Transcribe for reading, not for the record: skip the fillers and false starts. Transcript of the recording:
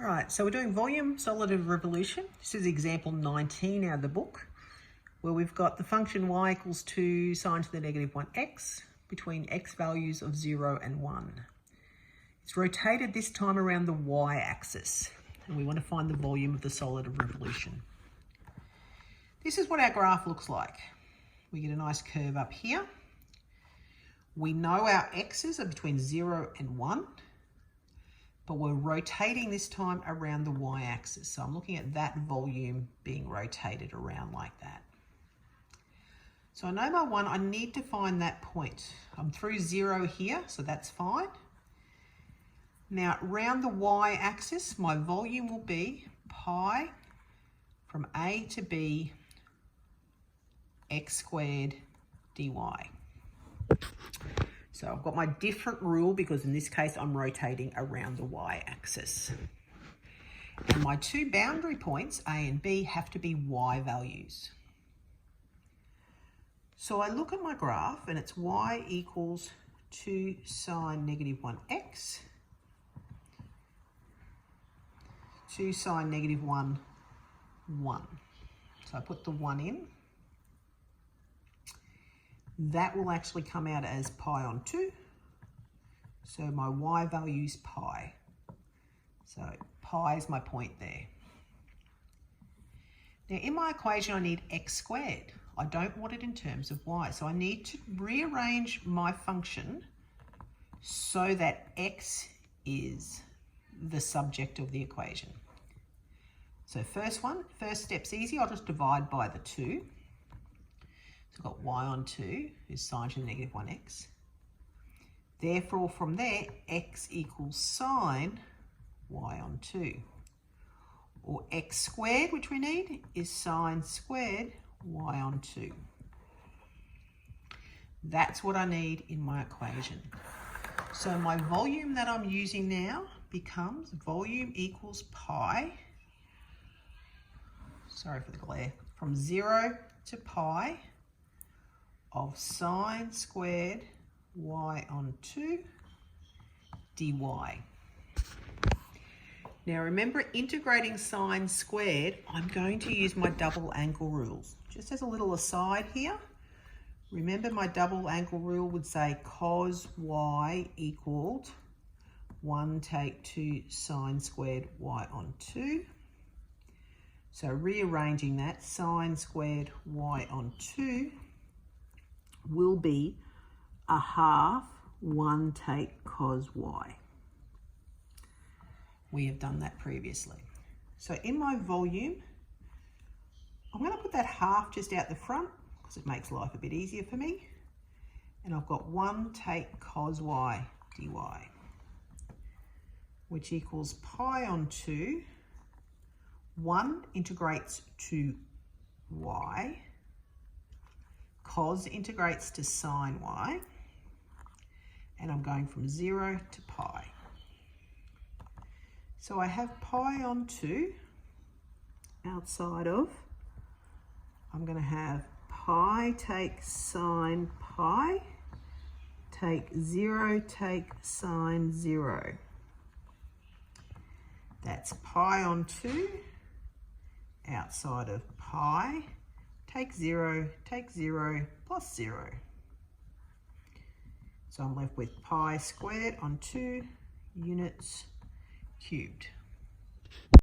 Right, so we're doing volume solid of revolution. This is example 19 out of the book, where we've got the function y equals 2 sine to the negative 1x between x values of 0 and 1. It's rotated this time around the y-axis, and we want to find the volume of the solid of revolution. This is what our graph looks like. We get a nice curve up here. We know our x's are between 0 and 1. But we're rotating this time around the y-axis. So I'm looking at that volume being rotated around like that. So I know my 1, I need to find that point. I'm through 0 here, so that's fine. Now, around the y-axis, my volume will be pi from a to b x squared dy. So I've got my different rule because in this case I'm rotating around the y-axis. And my two boundary points, A and B, have to be y values. So I look at my graph and it's y equals 2 sine negative 1x, 2 sine negative 1, 1. So I put the 1 in. That will actually come out as pi on 2. So my y value is pi. So pi is my point there. Now in my equation I need x squared. I don't want it in terms of y. So I need to rearrange my function so that x is the subject of the equation. So first step's easy. I'll just divide by the 2. So I've got y on 2 is sine to the negative 1x. Therefore, from there, x equals sine y on 2. Or x squared, which we need, is sine squared y on 2. That's what I need in my equation. So my volume that I'm using now becomes volume equals pi, sorry for the glare, from 0 to pi of sine squared y on 2 dy. Now remember, integrating sine squared, I'm going to use my double angle rules. Just as a little aside here, remember my double angle rule would say cos y equaled 1 take 2 sine squared y on 2. So rearranging that, sine squared y on 2 will be a half 1 take cos y. We have done that previously. So in my volume, I'm going to put that half just out the front because it makes life a bit easier for me. And I've got 1 take cos y dy, which equals pi on 2. 1 integrates to y. Cos integrates to sine y, and I'm going from 0 to pi. So I have pi on 2 outside of, I'm going to have pi take sine pi, take 0 take sine 0. That's pi on 2 outside of pi, take 0 plus 0. So I'm left with pi squared on 2 units cubed.